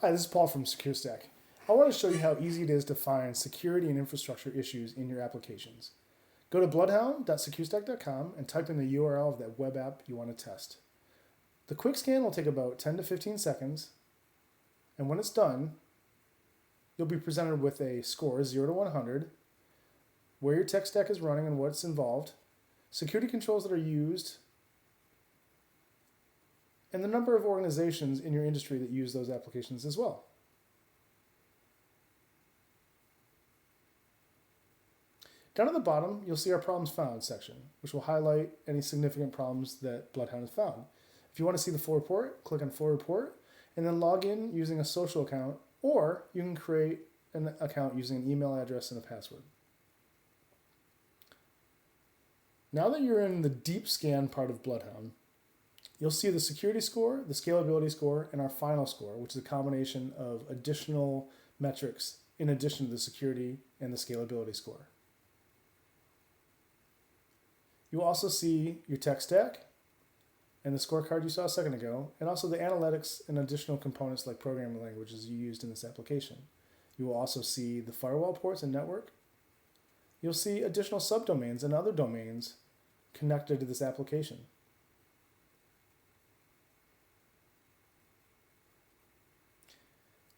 Hi, this is Paul from SecureStack. I want to show you how easy it is to find security and infrastructure issues in your applications. Go to bloodhound.securestack.com and type in the URL of that web app you want to test. The quick scan will take about 10 to 15 seconds, and when it's done, you'll be presented with a score 0 to 100, where your tech stack is running and what's involved, security controls that are used, and the number of organizations in your industry that use those applications as well. Down at the bottom, you'll see our Problems Found section, which will highlight any significant problems that Bloodhound has found. If you want to see the full report, click on Full Report, and then log in using a social account, or you can create an account using an email address and a password. Now that you're in the deep scan part of Bloodhound, you'll see the security score, the scalability score, and our final score, which is a combination of additional metrics in addition to the security and the scalability score. You'll also see your tech stack and the scorecard you saw a second ago, and also the analytics and additional components like programming languages you used in this application. You will also see the firewall ports and network. You'll see additional subdomains and other domains connected to this application.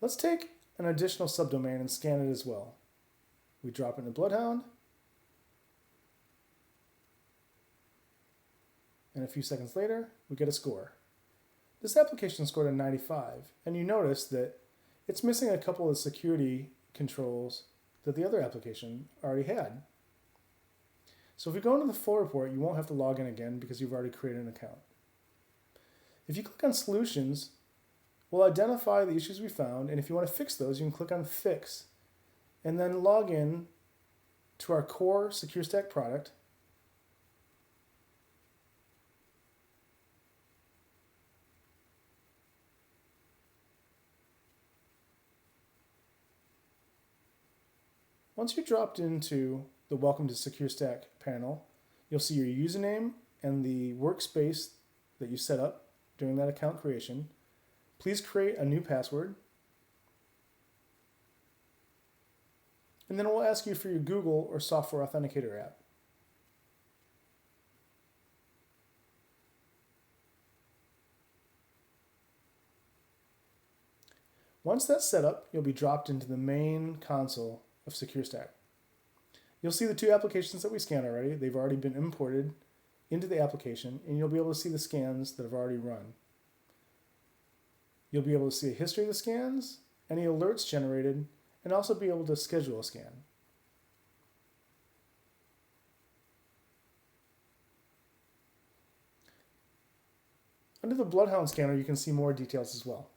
Let's take an additional subdomain and scan it as well. We drop it into Bloodhound, and a few seconds later, we get a score. This application scored a 95, and you notice that it's missing a couple of security controls that the other application already had. So if we go into the full report, you won't have to log in again because you've already created an account. If you click on Solutions, we'll identify the issues we found, and if you want to fix those, you can click on Fix, and then log in to our core SecureStack product. Once you're dropped into the Welcome to SecureStack panel, you'll see your username and the workspace that you set up during that account creation. Please create a new password. And then it will ask you for your Google or Software Authenticator app. Once that's set up, you'll be dropped into the main console of SecureStack. You'll see the two applications that we scanned already. They've already been imported into the application, and you'll be able to see the scans that have already run. You'll be able to see a history of the scans, any alerts generated, and also be able to schedule a scan. Under the Bloodhound scanner, you can see more details as well.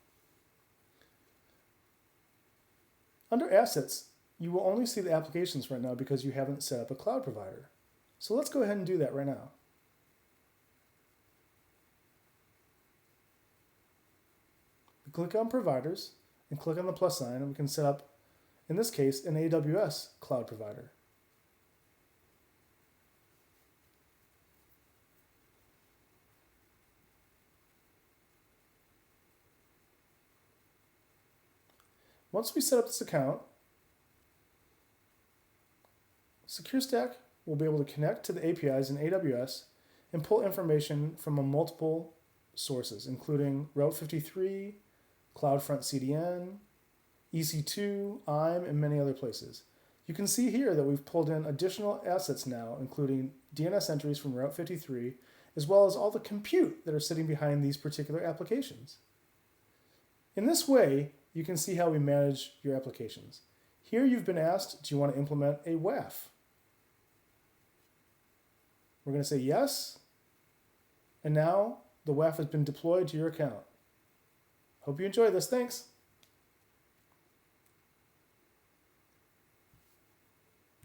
Under Assets, you will only see the applications right now because you haven't set up a cloud provider. So let's go ahead and do that right now. We click on Providers and click on the plus sign, and we can set up, in this case, an AWS cloud provider. Once we set up this account, SecureStack will be able to connect to the APIs in AWS and pull information from multiple sources, including Route 53, CloudFront CDN, EC2, IAM, and many other places. You can see here that we've pulled in additional assets now, including DNS entries from Route 53, as well as all the compute that are sitting behind these particular applications. In this way, you can see how we manage your applications. Here you've been asked, do you want to implement a WAF? We're going to say yes, and now the WAF has been deployed to your account. Hope you enjoy this. Thanks.